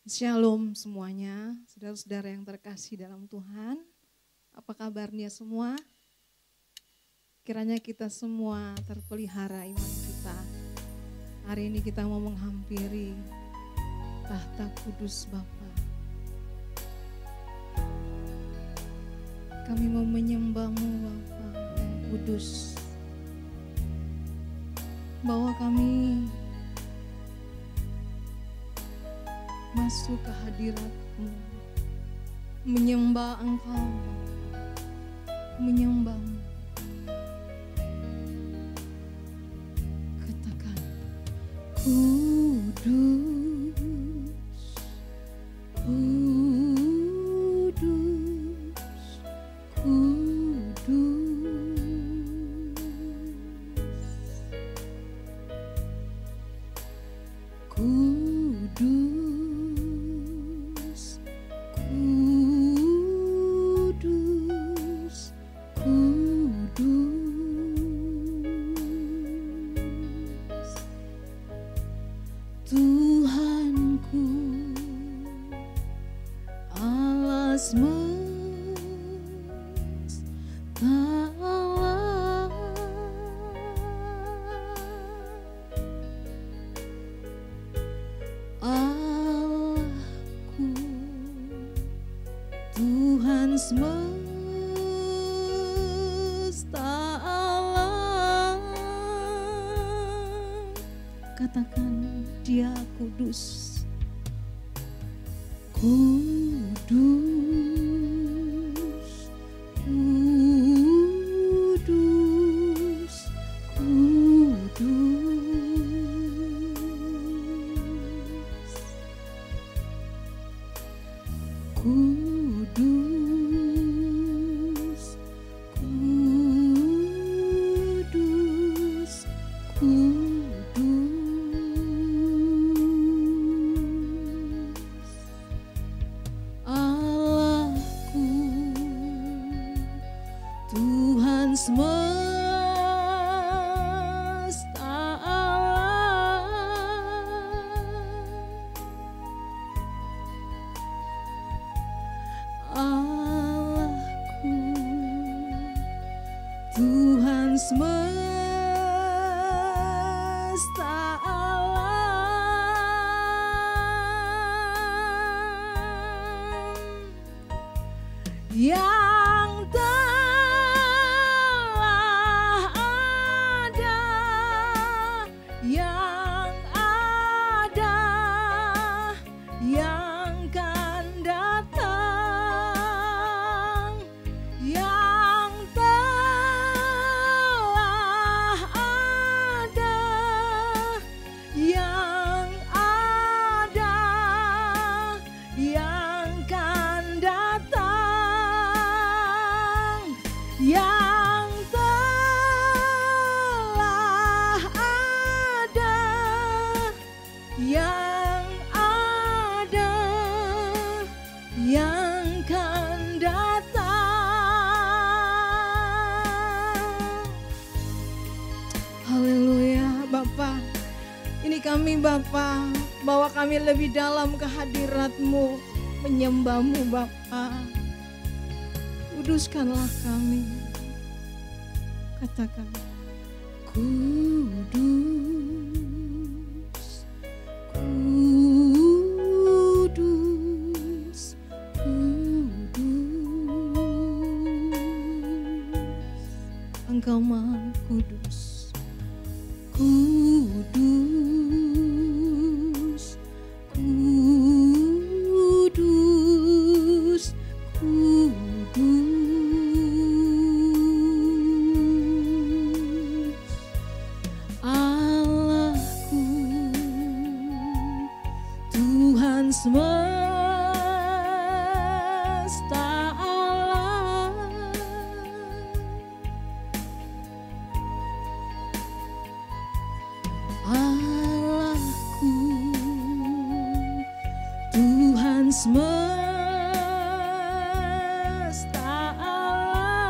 Shalom semuanya, saudara-saudara yang terkasih dalam Tuhan. Apa kabarnya semua? Kiranya kita semua terpelihara iman kita. Hari ini kita mau menghampiri tahta kudus Bapa. Kami mau menyembah-Mu Bapa yang kudus. Bahwa kami masuk ke hadirat-Mu, menyembah Engkau, menyembah-Mu. Katakan, kudus, kudus, kudus, kudus. Tuhanku, Allah semesta alam, Allahku, Tuhan semesta alam. Katakan, Dia kudus, kudus, kudus, kudus, kudus, kudus, kudus. Semesta alam, Allahku, Tuhan semesta alam, yang kami Bapa, bawa kami lebih dalam ke hadirat-Mu, menyembah-Mu Bapa. Kuduskanlah kami. Katakan, kudus, kudus, kudus. Engkau Maha Kudus, kudus. Semesta alam, Allahku, Tuhan semesta alam,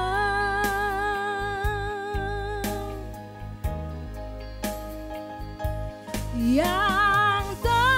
yang telah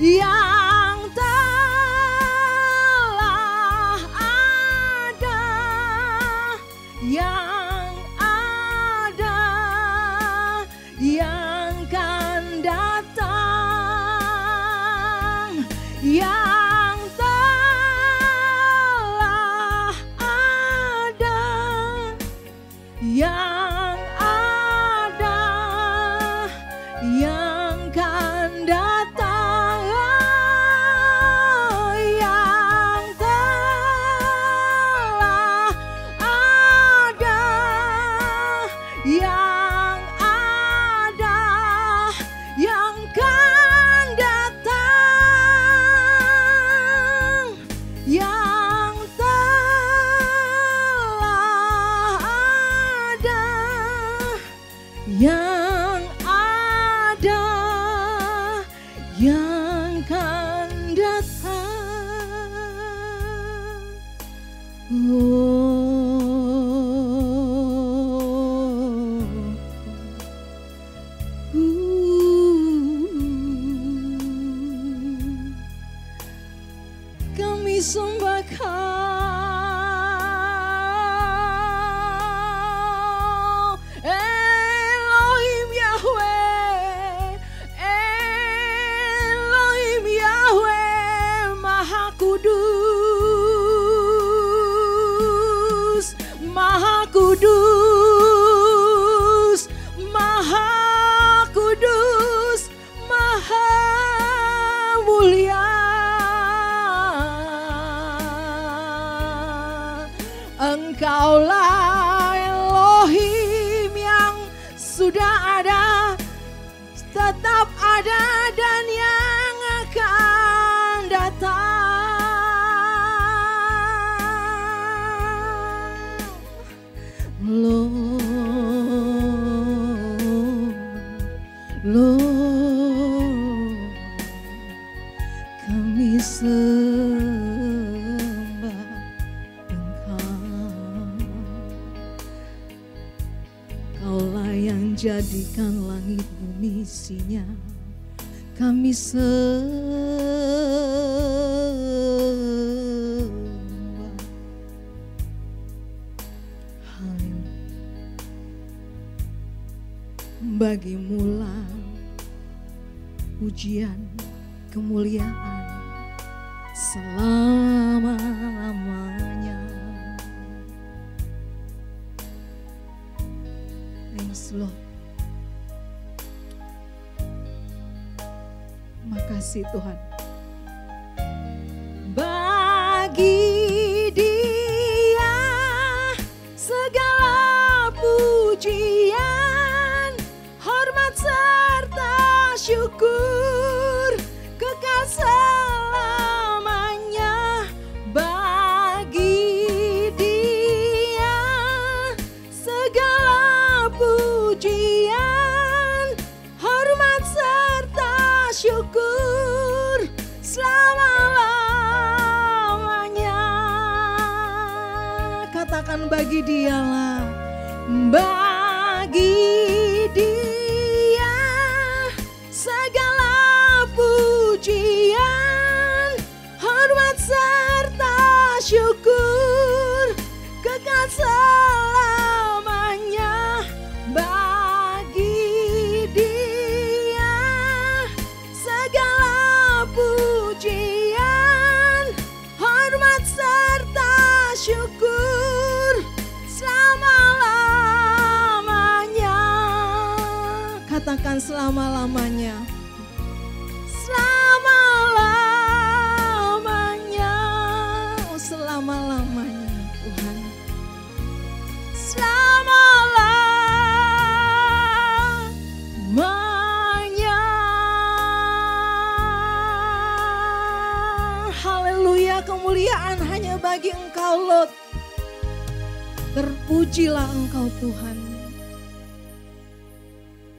yang telah ada, yang ada, yang kan datang, yang telah ada, yang ada, yang kan datang, yang telah ada, yang ada, yang kan datang, yang telah ada, yang ada, yang kan datang. Kami sembah Kau, Elohim Yahweh, Elohim Yahweh, Maha Kudus, Maha Kudus, Maha Kudus, Maha Mulia. Engkaulah Elohim yang sudah ada, tetap ada, dan yang akan datang. Lord, kami sembah Engkau. Kaulah yang jadikan langit bumi isinya. Kami sembah. Haleluya. Bagimulah pujian, kemuliaan selama-lamanya. Thanks Lord. Makasih Tuhan. Bagi Dia segala pujian, hormat serta syukur kekal selamanya. Bagi Dia segala pujian, hormat serta syukur selama-lamanya. Katakan bagi Dialah, bagi Dia segala pujian, hormat serta syukur kekal selamanya. Bagi Dia segala pujian, hormat serta syukur selama-lamanya. Katakan selama-lamanya. Selama-lamanya. Oh, selama-lamanya Tuhan. Selama-lamanya. Haleluya, kemuliaan hanya bagi Engkau Lord. Terpujilah Engkau Tuhan.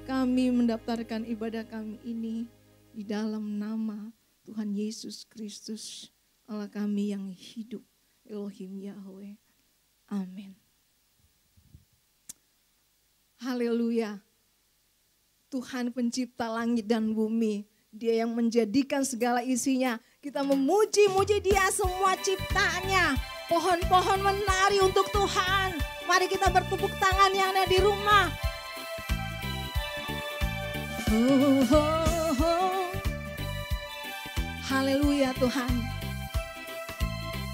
Kami mendaftarkan ibadah kami ini di dalam nama Tuhan Yesus Kristus, Allah kami yang hidup, Elohim Yahweh. Amin. Haleluya. Tuhan pencipta langit dan bumi, Dia yang menjadikan segala isinya. Kita memuji-muji Dia semua ciptaannya. Pohon-pohon menari untuk Tuhan. Mari kita bertepuk tangan yang ada di rumah. Oh, oh, oh. Haleluya Tuhan.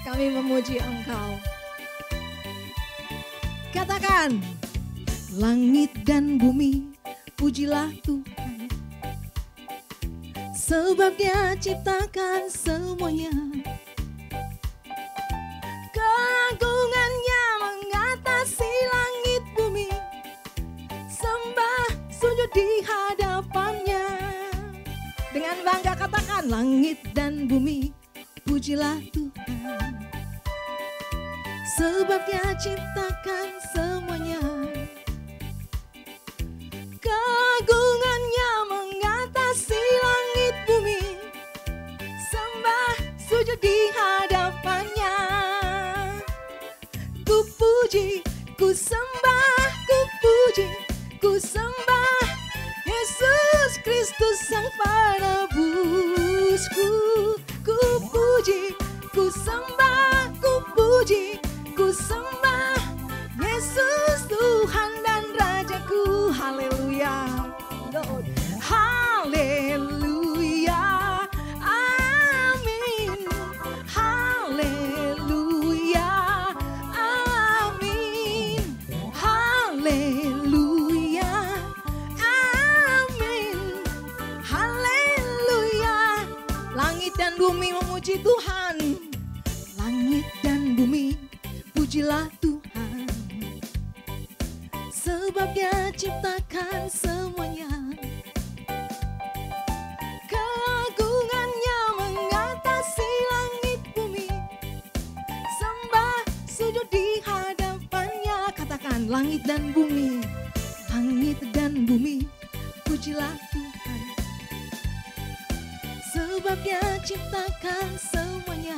Kami memuji Engkau. Katakan, langit dan bumi, pujilah Tuhan. Sebab Dia ciptakan semuanya. Keagungannya mengatasi langit bumi. Sembah sujud di hadapannya. Dengan bangga katakan, langit dan bumi, pujilah Tuhan. Sebab Dia ciptakan semuanya. Keagungannya mengatasi langit bumi. Sembah sujud di hadapannya. Ku puji, ku sembah, ku puji, ku sembah Yesus Kristus Sang Penebusku. Ku puji, ku sembah, ku puji, ku sembah Yesus Tuhan dan Rajaku. Haleluya, Lord. Haleluya, amin. Haleluya, amin. Haleluya, amin. Haleluya. Langit dan bumi memuji Tuhan. Langit dan bumi, pujilah Tuhan. Sebab Dia ciptakan semuanya. Keagungannya mengatasi langit bumi. Sembah sujud di hadapannya. Katakan, langit dan bumi, langit dan bumi, pujilah Tuhan. Sebab Dia ciptakan semuanya.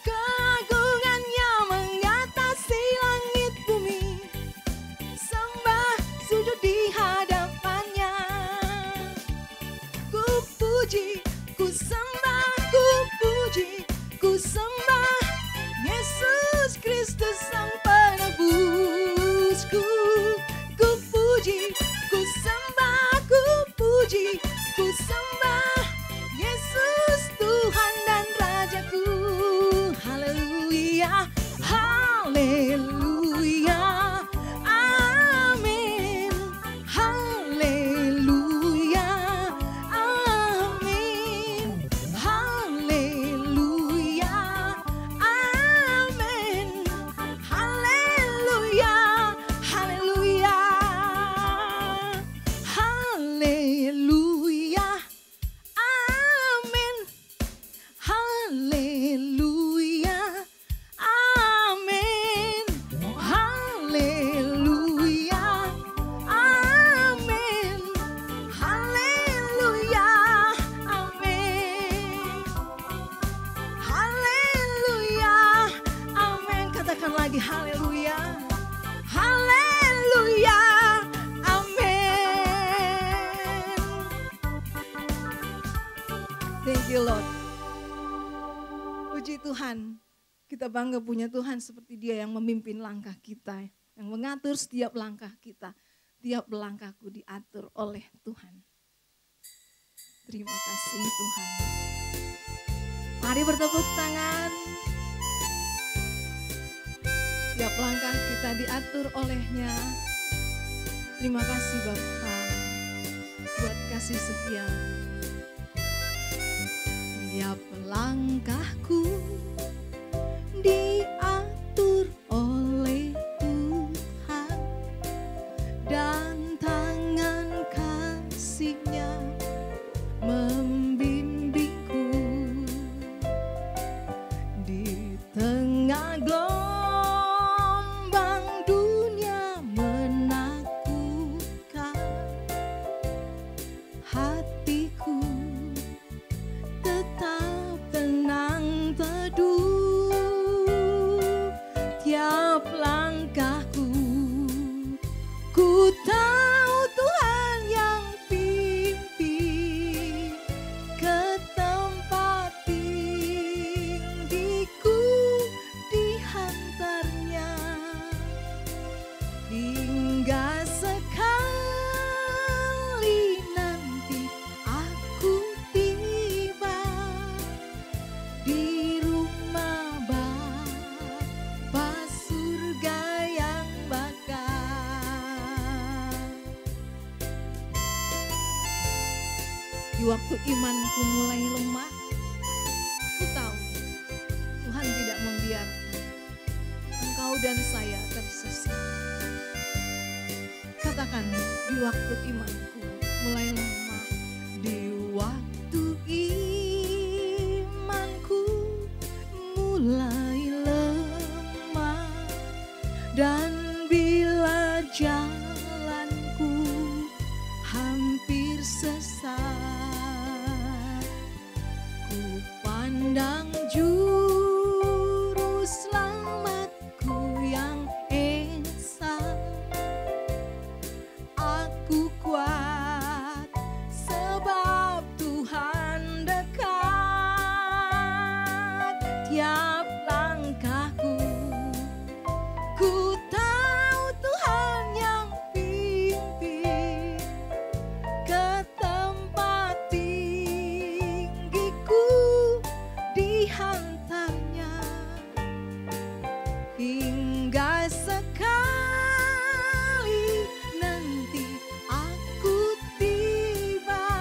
Keagungannya mengatasi langit bumi. Sembah sujud di hadapannya. Ku puji, ku sembah, ku puji, ku sembah Yesus Kristus Sang Penebusku. Ku puji, ku sembah, ku puji, ku sembah Yesus Tuhan dan Rajaku. Haleluya, haleluya, amin. Haleluya, amin. Haleluya, amin. Haleluya, haleluya. Haleluya, amin. Haleluya, amin. Haleluya, amin. Haleluya, amin. Haleluya, amin. Katakan lagi, haleluya. Haleluya, amin. Thank you Lord. Puji Tuhan, kita bangga punya Tuhan seperti Dia yang memimpin langkah kita, yang mengatur setiap langkah kita. Tiap langkahku diatur oleh Tuhan. Terima kasih Tuhan. Mari bertepuk tangan. Tiap langkah kita diatur oleh-Nya. Terima kasih Bapa buat kasih setia. Tiap langkahku diatur oleh Tuhan, dan tangan kasih-Nya membimbingku. Di tengah gelombang dunia menakutkan, hatiku tetap tenang waktu imanku mulai lemah, ku tahu Tuhan tidak membiarkan engkau dan saya tersesat. Katakan, di waktu imanku mulai lemah, di waktu imanku mulai lemah, dan bila jalanku hampir sesat, ku pandang juru selamatku yang esa. Aku kuat sebab Tuhan dekat. Tiap langkahku, ku tahu Tuhan yang pimpin ke tempat tinggiku, dihantarnya hingga sekali nanti aku tiba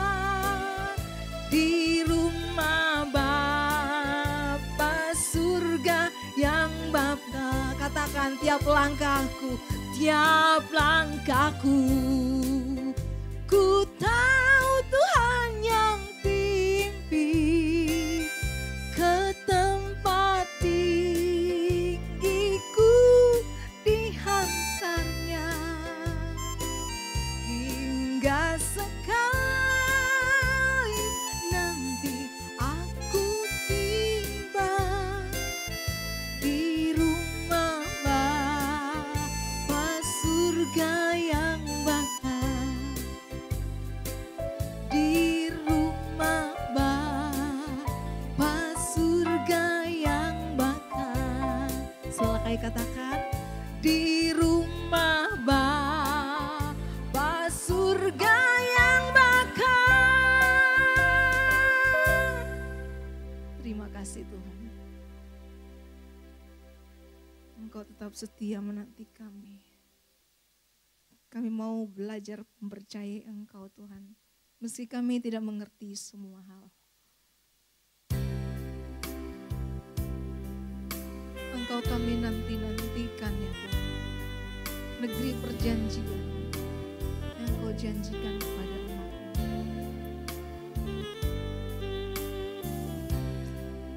di rumah Bapa surga yang Bapa. Katakan, tiap langkahku, ku tahu Tuhan yang pimpin ke tempat tinggiku, dihantarnya hingga sekali nanti aku tiba di rumah Bapa surga yang bakal, di rumah Bapa surga yang bakal. Selakai katakan, di rumah Bapa surga yang bakal. Terima kasih Tuhan, Engkau tetap setia menanti kami. Kami mau belajar mempercayai Engkau Tuhan, meski kami tidak mengerti semua hal. Engkau kami nanti-nantikan ya Tuhan, negeri perjanjian yang Engkau janjikan kepada umat-Mu.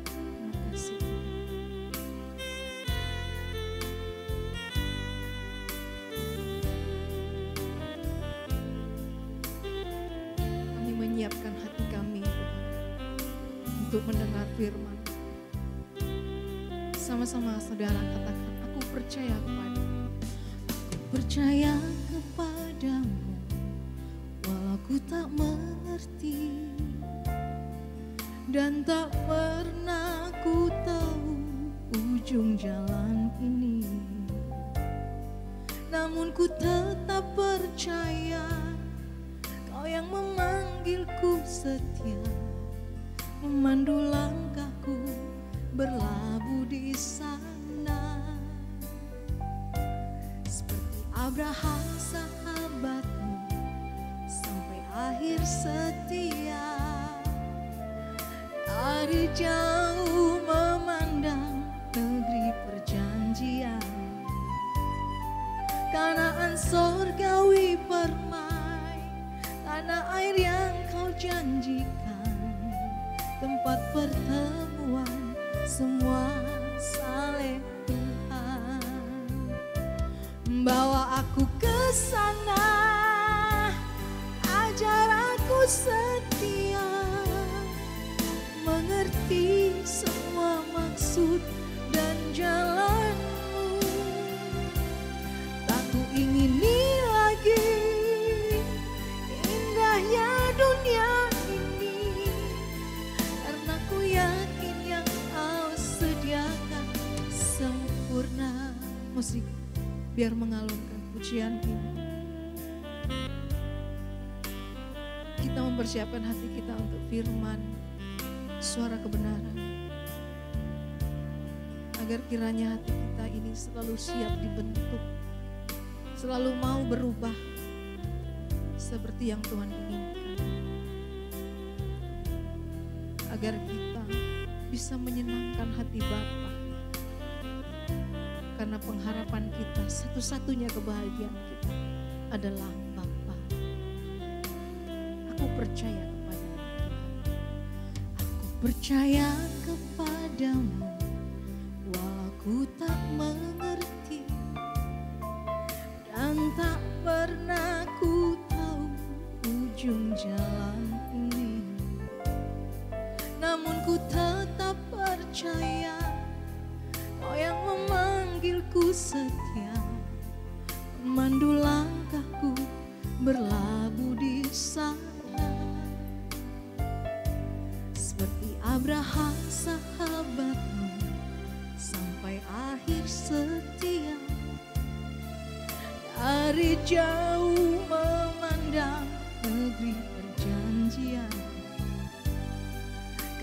Terima kasih Tuhan. Kami menyiapkan hati kami Tuhan untuk mendengar firman. Sama-sama saudara katakan, aku percaya kepadamu. Aku percaya kepadamu, walau ku tak mengerti dan tak pernah ku tahu ujung jalan ini. Namun ku tetap percaya, Kau yang memanggilku setia, memandu langkahku berlabuh di sana. Seperti Abraham sahabatmu, sampai akhir setia. Dari jauh memandang negeri perjanjian, Kanaan sorgawi permai, tanah air yang Kau janjikan, tempat pertemuan semua saleh Tuhan. Bawa aku ke sana, ajar aku setia, mengerti semua maksud dan jalan-Mu. Tak ku ingini lagi indahnya dunia ini, karena ku yakin yang Kau sediakan sempurna. Musik biar mengalunkan pujian ini. Kita mempersiapkan hati kita untuk firman, suara kebenaran, agar kiranya hati kita ini selalu siap dibentuk, selalu mau berubah seperti yang Tuhan inginkan. agar kita bisa menyenangkan hati Bapa. Karena pengharapan kita, satu-satunya kebahagiaan kita adalah Bapa. Aku percaya kepadamu Tuhan. Aku percaya kepadamu, walau ku tak mengerti dan tak pernah ku tahu ujung jalan ini. Namun ku tetap percaya Kau yang memanggilku setia, memandu langkahku berlabuh di sana. Seperti Abraham sahabatmu, sampai akhir setia. Dari jauh memandang negeri perjanjian,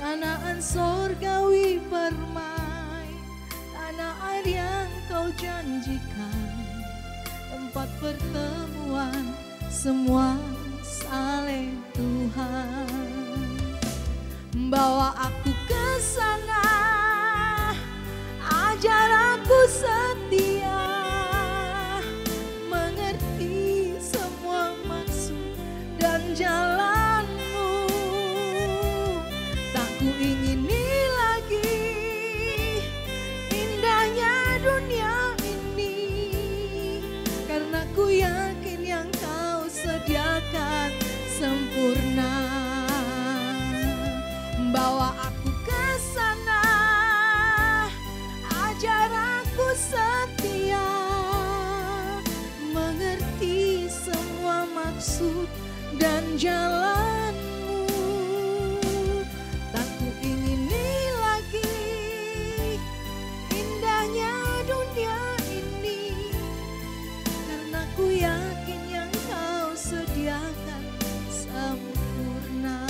Kanaan sorgawi permai, tanah air yang Kau janjikan, tempat pertemuan semua saleh Tuhan. Bawa aku ke sana, ajar aku setia, mengerti semua maksud dan jalan-Mu. Tak ku ingini lagi indahnya dunia ini, karena ku yakin yang Kau sediakan sempurna. Bawa aku ke sana, ajar aku setia, mengerti semua maksud dan jalan-Mu. Tak ku ingini lagi indahnya dunia ini, karena ku yakin yang Kau sediakan sempurna.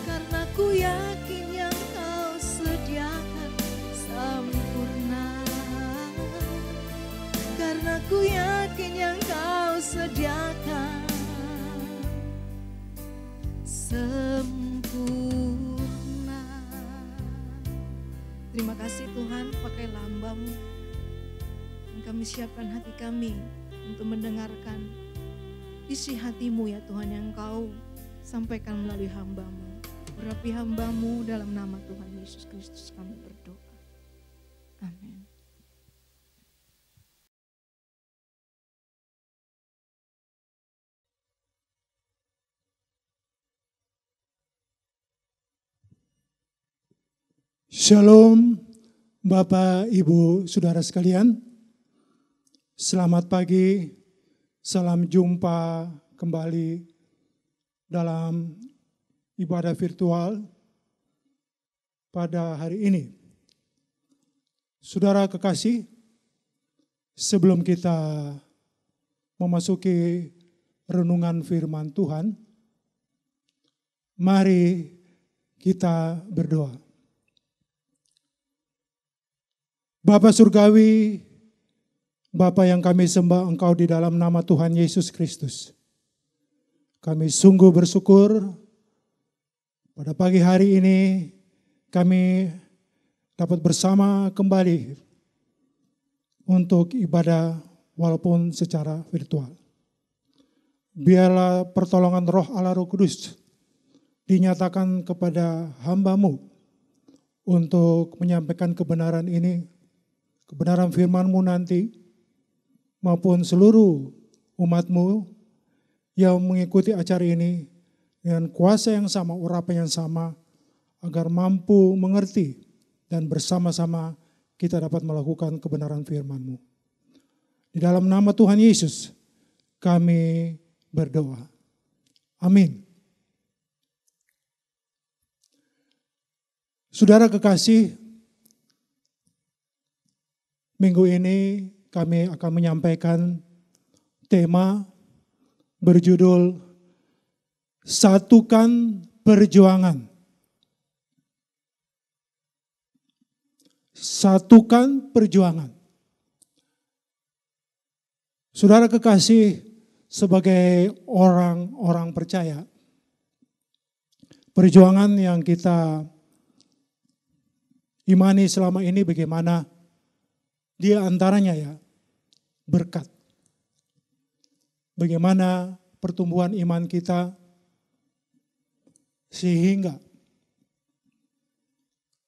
Karena ku yakin yang Kau sediakan sempurna. Karena ku yakin yang Kau sediakan sempurna. Terima kasih Tuhan, pakailah hamba-Mu yang kami siapkan hati kami untuk mendengarkan isi hati-Mu ya Tuhan, yang Kau sampaikan melalui hamba-Mu. Urapi hamba-Mu dalam nama Tuhan Yesus Kristus kami berdoa. Amin. Shalom Bapak, Ibu, Saudara sekalian. Selamat pagi, salam jumpa kembali dalam ibadah virtual pada hari ini. Saudara kekasih, sebelum kita memasuki renungan firman Tuhan, mari kita berdoa. Bapa Surgawi, Bapa yang kami sembah Engkau di dalam nama Tuhan Yesus Kristus. Kami sungguh bersyukur pada pagi hari ini kami dapat bersama kembali untuk ibadah walaupun secara virtual. Biarlah pertolongan Roh Allah Roh Kudus dinyatakan kepada hamba-Mu untuk menyampaikan kebenaran ini, kebenaran firman-Mu nanti, maupun seluruh umat-Mu yang mengikuti acara ini dengan kuasa yang sama, urapan yang sama, agar mampu mengerti dan bersama-sama kita dapat melakukan kebenaran firman-Mu. Di dalam nama Tuhan Yesus kami berdoa. Amin. Saudara kekasih, minggu ini kami akan menyampaikan tema berjudul Satukan Perjuangan. Satukan perjuangan. Saudara kekasih, sebagai orang-orang percaya, perjuangan yang kita imani selama ini bagaimana dia antaranya ya berkat. Bagaimana pertumbuhan iman kita sehingga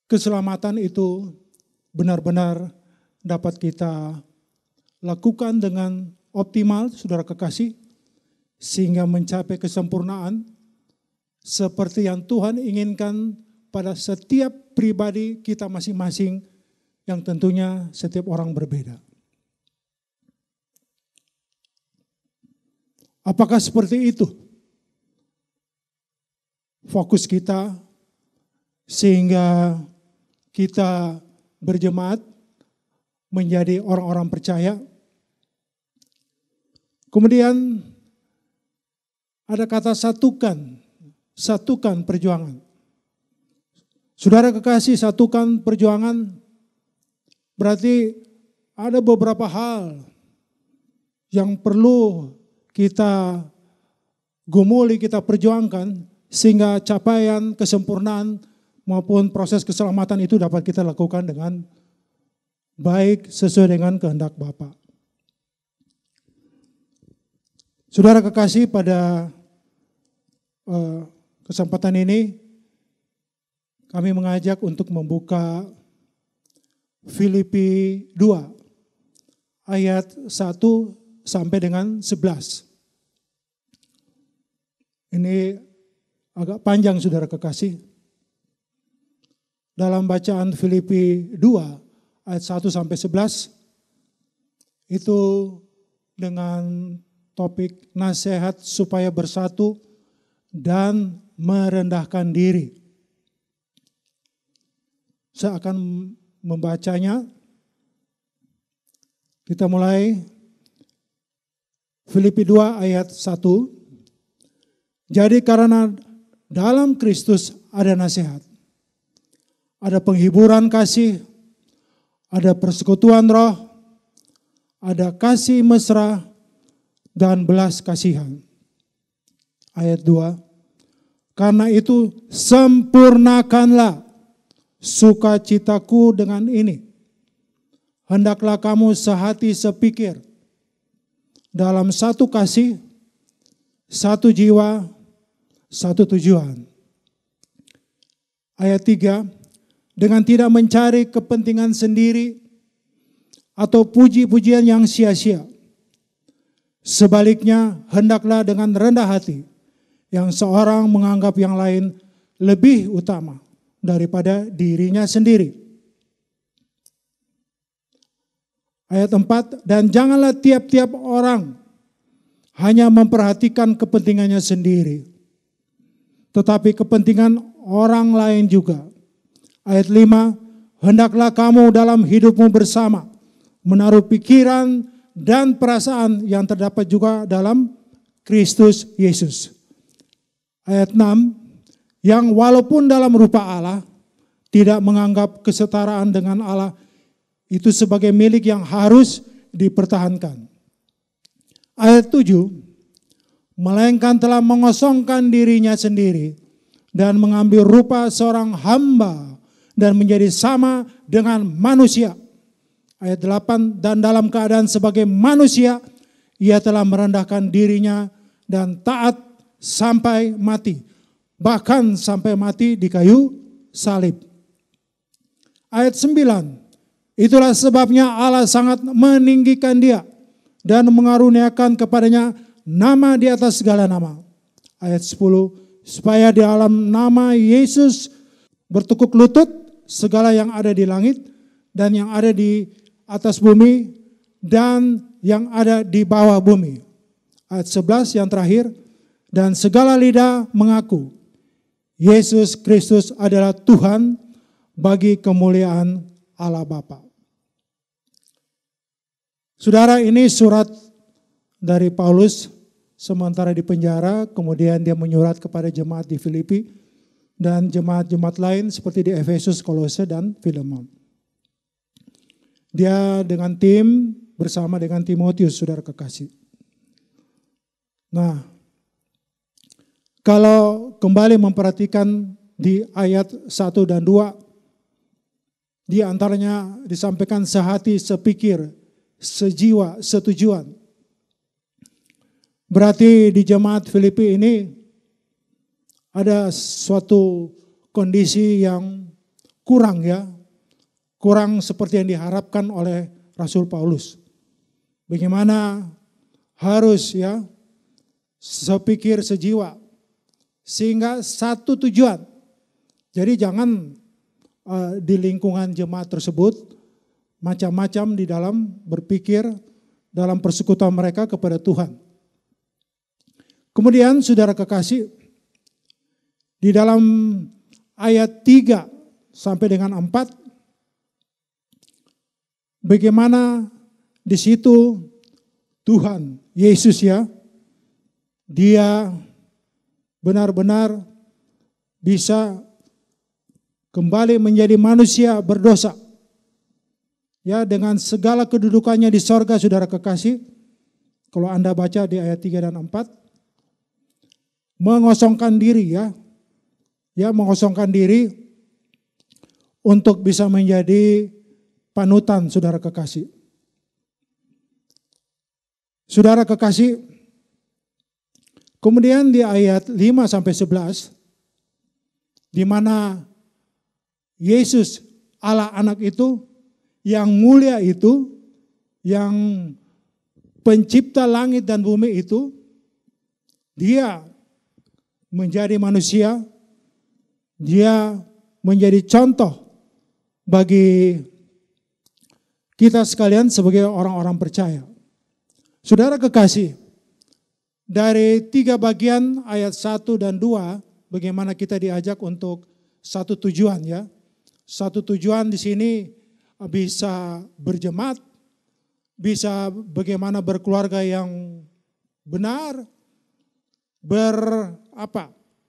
keselamatan itu benar-benar dapat kita lakukan dengan optimal, saudara kekasih, sehingga mencapai kesempurnaan seperti yang Tuhan inginkan pada setiap pribadi kita masing-masing, yang tentunya setiap orang berbeda. Apakah seperti itu fokus kita sehingga kita berjemaat menjadi orang-orang percaya? Kemudian ada kata satukan perjuangan. Saudara kekasih, satukan perjuangan berarti ada beberapa hal yang perlu kita gumuli, kita perjuangkan sehingga capaian kesempurnaan maupun proses keselamatan itu dapat kita lakukan dengan baik sesuai dengan kehendak Bapa. Saudara kekasih, pada kesempatan ini kami mengajak untuk membuka Filipi 2 ayat 1 sampai dengan 11. Ini agak panjang saudara kekasih. Dalam bacaan Filipi 2 ayat 1 sampai 11 itu dengan topik nasihat supaya bersatu dan merendahkan diri. Saya akan membacanya. Kita mulai Filipi 2 ayat 1. Jadi karena dalam Kristus ada nasihat, ada penghiburan kasih, ada persekutuan roh, ada kasih mesra, dan belas kasihan. Ayat 2. Karena itu sempurnakanlah sukacitaku dengan ini. Hendaklah kamu sehati sepikir, dalam satu kasih, satu jiwa, satu tujuan. Ayat 3, dengan tidak mencari kepentingan sendiri atau puji-pujian yang sia-sia. Sebaliknya, hendaklah dengan rendah hati, yang seorang menganggap yang lain lebih utama daripada dirinya sendiri. Ayat 4, dan janganlah tiap-tiap orang hanya memperhatikan kepentingannya sendiri, tetapi kepentingan orang lain juga. Ayat 5, hendaklah kamu dalam hidupmu bersama menaruh pikiran dan perasaan yang terdapat juga dalam Kristus Yesus. Ayat 6, yang walaupun dalam rupa Allah tidak menganggap kesetaraan dengan Allah itu sebagai milik yang harus dipertahankan. Ayat 7, melainkan telah mengosongkan dirinya sendiri dan mengambil rupa seorang hamba dan menjadi sama dengan manusia. Ayat 8, dan dalam keadaan sebagai manusia, ia telah merendahkan dirinya dan taat sampai mati. Bahkan sampai mati di kayu salib. Ayat 9, itulah sebabnya Allah sangat meninggikan dia dan mengaruniakan kepadanya nama di atas segala nama. Ayat 10, supaya di dalam nama Yesus bertekuk lutut segala yang ada di langit dan yang ada di atas bumi dan yang ada di bawah bumi. Ayat 11 yang terakhir, dan segala lidah mengaku Yesus Kristus adalah Tuhan bagi kemuliaan Allah Bapa. Saudara, ini surat dari Paulus sementara di penjara, kemudian dia menyurat kepada jemaat di Filipi dan jemaat-jemaat lain seperti di Efesus, Kolose, dan Filemon. Dia dengan tim bersama dengan Timotius, saudara kekasih. Nah, kalau kembali memperhatikan di ayat 1 dan 2, di antaranya disampaikan sehati, sepikir, sejiwa, setujuan. Berarti di jemaat Filipi ini ada suatu kondisi yang kurang ya. Kurang seperti yang diharapkan oleh Rasul Paulus. Bagaimana harus ya sepikir, sejiwa. Sehingga satu tujuan. Jadi jangan di lingkungan jemaat tersebut macam-macam di dalam berpikir dalam persekutuan mereka kepada Tuhan. Kemudian saudara kekasih, di dalam ayat 3 sampai dengan 4, bagaimana di situ Tuhan Yesus ya, dia benar-benar bisa kembali menjadi manusia berdosa. Ya, dengan segala kedudukannya di sorga, saudara kekasih, kalau Anda baca di ayat 3 dan 4, mengosongkan diri ya, mengosongkan diri untuk bisa menjadi panutan, saudara kekasih. Saudara kekasih, kemudian di ayat 5 sampai 11, di mana Yesus Allah anak itu, yang mulia itu, yang pencipta langit dan bumi itu, dia menjadi manusia, dia menjadi contoh bagi kita sekalian sebagai orang-orang percaya. Saudara kekasih, dari 3 bagian ayat 1 dan 2, bagaimana kita diajak untuk satu tujuan ya. Satu tujuan di sini bisa berjemaat, bisa bagaimana berkeluarga yang benar,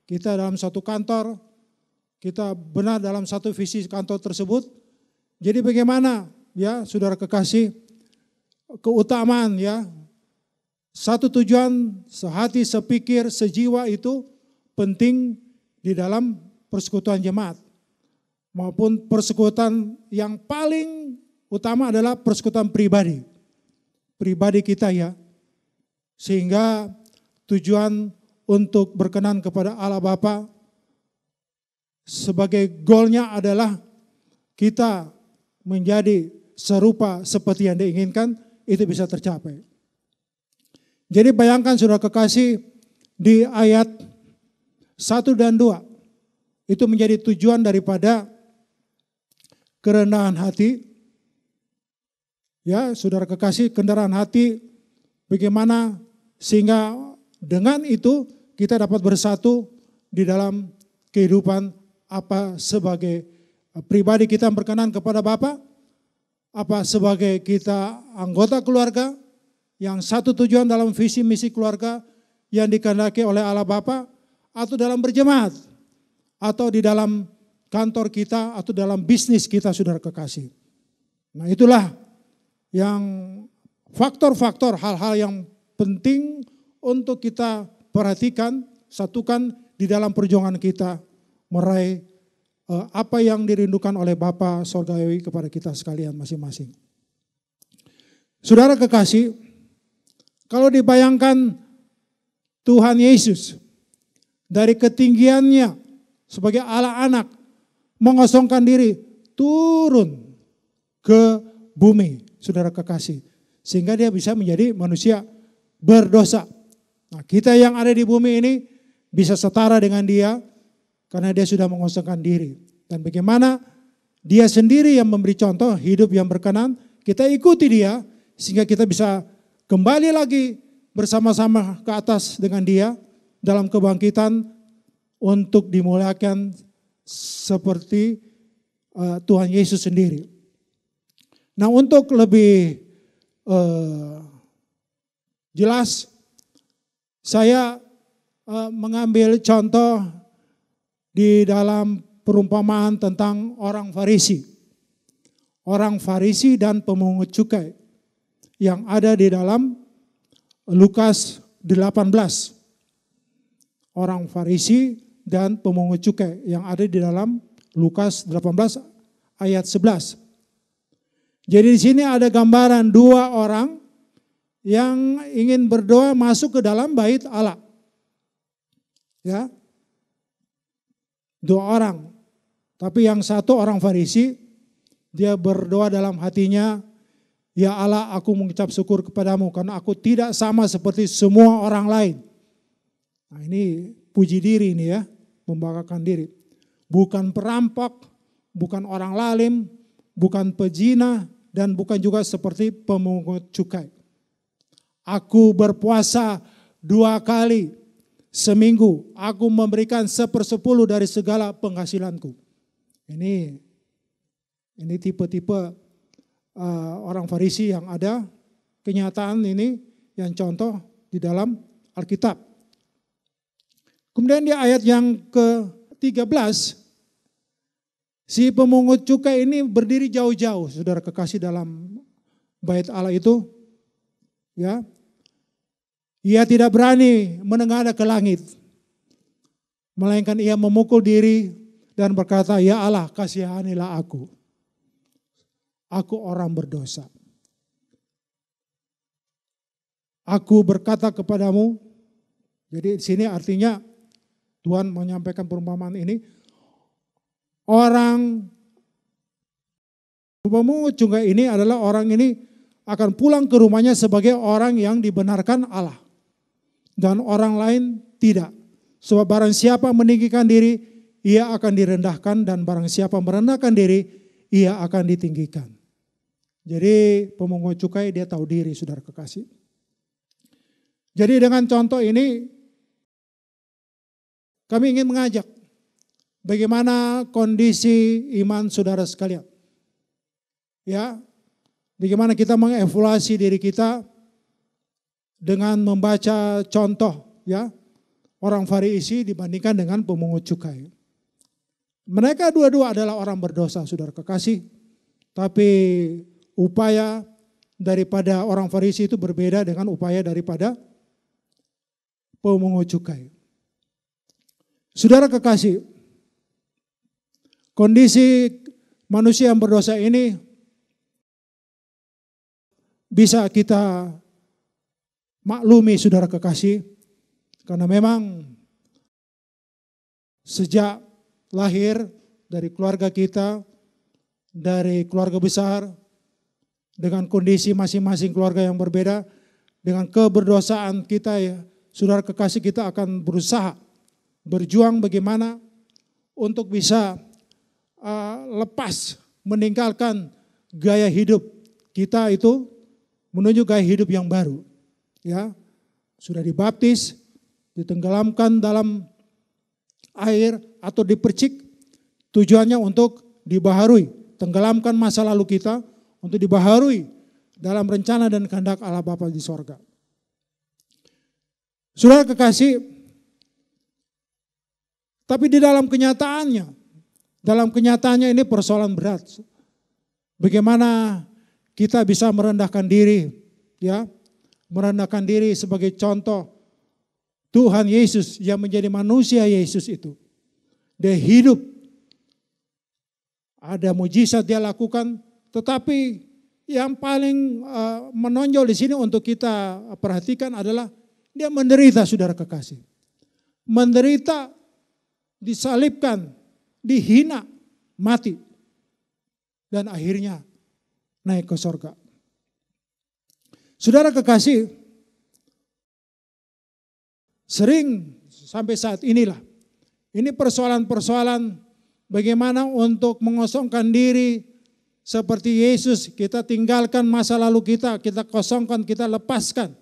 kita dalam satu kantor, kita benar dalam satu visi kantor tersebut. Jadi bagaimana ya saudara kekasih, keutamaan ya, satu tujuan, sehati, sepikir, sejiwa itu penting di dalam persekutuan jemaat. Maupun persekutuan yang paling utama adalah persekutuan pribadi. Pribadi kita ya. Sehingga tujuan untuk berkenan kepada Allah Bapa sebagai goalnya adalah kita menjadi serupa seperti yang diinginkan, itu bisa tercapai. Jadi bayangkan saudara kekasih, di ayat 1 dan 2 itu menjadi tujuan daripada kerendahan hati. Ya, saudara kekasih, kerendahan hati bagaimana sehingga dengan itu kita dapat bersatu di dalam kehidupan sebagai pribadi kita yang berkenan kepada Bapa, sebagai kita anggota keluarga yang satu tujuan dalam visi misi keluarga yang dikehendaki oleh Allah Bapa, atau dalam berjemaat, atau di dalam kantor kita, atau dalam bisnis kita, saudara kekasih. Nah itulah yang faktor-faktor hal-hal yang penting untuk kita perhatikan, satukan di dalam perjuangan kita meraih apa yang dirindukan oleh Bapa Sorgawi kepada kita sekalian masing-masing. Saudara kekasih, kalau dibayangkan Tuhan Yesus dari ketinggiannya sebagai Allah anak mengosongkan diri turun ke bumi, saudara kekasih, sehingga dia bisa menjadi manusia berdosa. Nah, kita yang ada di bumi ini bisa setara dengan dia karena dia sudah mengosongkan diri. Dan bagaimana dia sendiri yang memberi contoh hidup yang berkenan, kita ikuti dia sehingga kita bisa kembali lagi bersama-sama ke atas dengan dia dalam kebangkitan untuk dimuliakan seperti Tuhan Yesus sendiri. Nah, untuk lebih jelas, saya mengambil contoh di dalam perumpamaan tentang orang Farisi. Orang Farisi dan pemungut cukai yang ada di dalam Lukas 18. Orang Farisi dan pemungut cukai yang ada di dalam Lukas 18 ayat 11. Jadi di sini ada gambaran dua orang yang ingin berdoa masuk ke dalam bait Allah. Ya. Dua orang. Tapi yang satu orang Farisi, dia berdoa dalam hatinya, ya Allah, aku mengucap syukur kepadamu karena aku tidak sama seperti semua orang lain. Nah, ini puji diri ini ya, membanggakan diri. Bukan perampok, bukan orang lalim, bukan pezina, dan bukan juga seperti pemungut cukai. Aku berpuasa 2 kali seminggu, aku memberikan 1/10 dari segala penghasilanku. Ini tipe-tipe orang Farisi yang ada, kenyataan ini yang contoh di dalam Alkitab. Kemudian di ayat yang ke-13, si pemungut cukai ini berdiri jauh-jauh, saudara kekasih, dalam bait Allah itu. Ya, ia tidak berani menengadah ke langit, melainkan ia memukul diri dan berkata, ya Allah, kasihanilah aku. Aku orang berdosa. Aku berkata kepadamu, jadi di sini artinya Tuhan menyampaikan perumpamaan ini, orang pemungut cukai ini adalah orang ini akan pulang ke rumahnya sebagai orang yang dibenarkan Allah. Dan orang lain tidak. Sebab barang siapa meninggikan diri, ia akan direndahkan, dan barang siapa merendahkan diri, ia akan ditinggikan. Jadi pemungut cukai dia tahu diri, saudara kekasih. Jadi dengan contoh ini kami ingin mengajak bagaimana kondisi iman saudara sekalian. Ya, bagaimana kita mengevaluasi diri kita dengan membaca contoh ya orang Farisi dibandingkan dengan pemungut cukai. Mereka dua-dua adalah orang berdosa, saudara kekasih. Tapi upaya daripada orang Farisi itu berbeda dengan upaya daripada pemungut cukai. Saudara kekasih, kondisi manusia yang berdosa ini bisa kita maklumi, saudara kekasih, karena memang sejak lahir dari keluarga kita, dari keluarga besar, dengan kondisi masing-masing keluarga yang berbeda, dengan keberdosaan kita ya, saudara kekasih, kita akan berusaha berjuang bagaimana untuk bisa lepas meninggalkan gaya hidup kita itu menuju gaya hidup yang baru. Ya, sudah dibaptis, ditenggelamkan dalam air atau dipercik, tujuannya untuk dibaharui, tenggelamkan masa lalu kita untuk dibaharui dalam rencana dan kehendak Allah Bapa di sorga. Saudara kekasih, tapi di dalam kenyataannya ini persoalan berat. Bagaimana kita bisa merendahkan diri, ya, merendahkan diri sebagai contoh Tuhan Yesus yang menjadi manusia Yesus itu. Dia hidup, ada mujizat dia lakukan, tetapi yang paling menonjol di sini untuk kita perhatikan adalah dia menderita, saudara kekasih. Menderita, disalibkan, dihina, mati. Dan akhirnya naik ke sorga. Saudara kekasih, sering sampai saat inilah, ini persoalan-persoalan bagaimana untuk mengosongkan diri seperti Yesus. Kita tinggalkan masa lalu kita kosongkan, kita lepaskan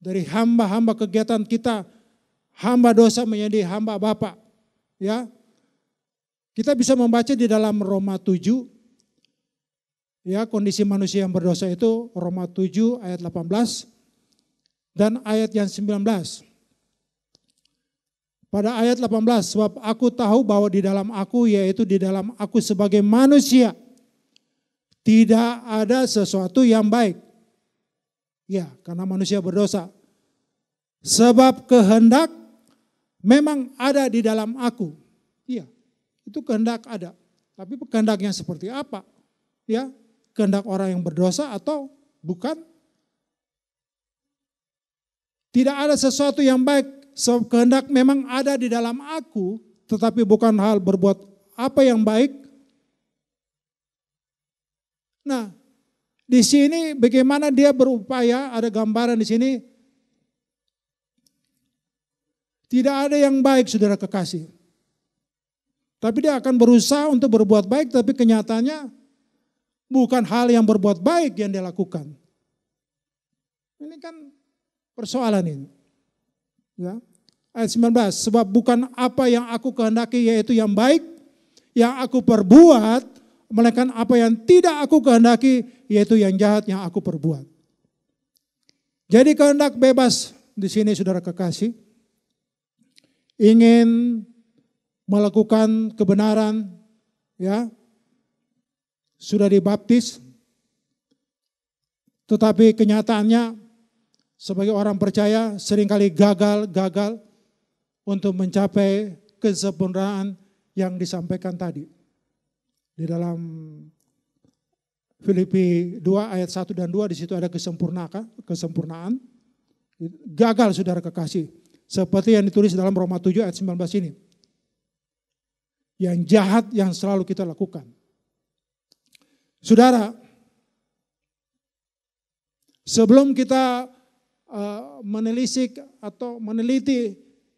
dari hamba-hamba kegiatan kita, hamba dosa menjadi hamba Bapa. Ya, kita bisa membaca di dalam Roma 7, ya, kondisi manusia yang berdosa itu Roma 7 ayat 18 dan ayat yang 19. Pada ayat 18, sebab aku tahu bahwa di dalam aku, yaitu di dalam aku sebagai manusia, tidak ada sesuatu yang baik. Ya, karena manusia berdosa. Sebab kehendak memang ada di dalam aku. Iya, itu kehendak ada. Tapi kehendaknya seperti apa? Ya, kehendak orang yang berdosa atau bukan? Tidak ada sesuatu yang baik. Kehendak memang ada di dalam aku, tetapi bukan hal berbuat apa yang baik. Nah, di sini bagaimana dia berupaya, ada gambaran di sini. Tidak ada yang baik, saudara kekasih. Tapi dia akan berusaha untuk berbuat baik, tapi kenyataannya bukan hal yang berbuat baik yang dia lakukan. Ini kan persoalan ini. Ya. Ayat 19, sebab bukan apa yang aku kehendaki yaitu yang baik, yang aku perbuat, melainkan apa yang tidak aku kehendaki yaitu yang jahat yang aku perbuat. Jadi kehendak bebas di sini saudara kekasih, ingin melakukan kebenaran, ya, sudah dibaptis, tetapi kenyataannya sebagai orang percaya seringkali gagal untuk mencapai kesempurnaan yang disampaikan tadi. Di dalam Filipi 2 ayat 1 dan 2 di situ ada kesempurnaan. Gagal saudara kekasih. Seperti yang ditulis dalam Roma 7 ayat 19 ini. Yang jahat yang selalu kita lakukan. Saudara, sebelum kita menelisik atau meneliti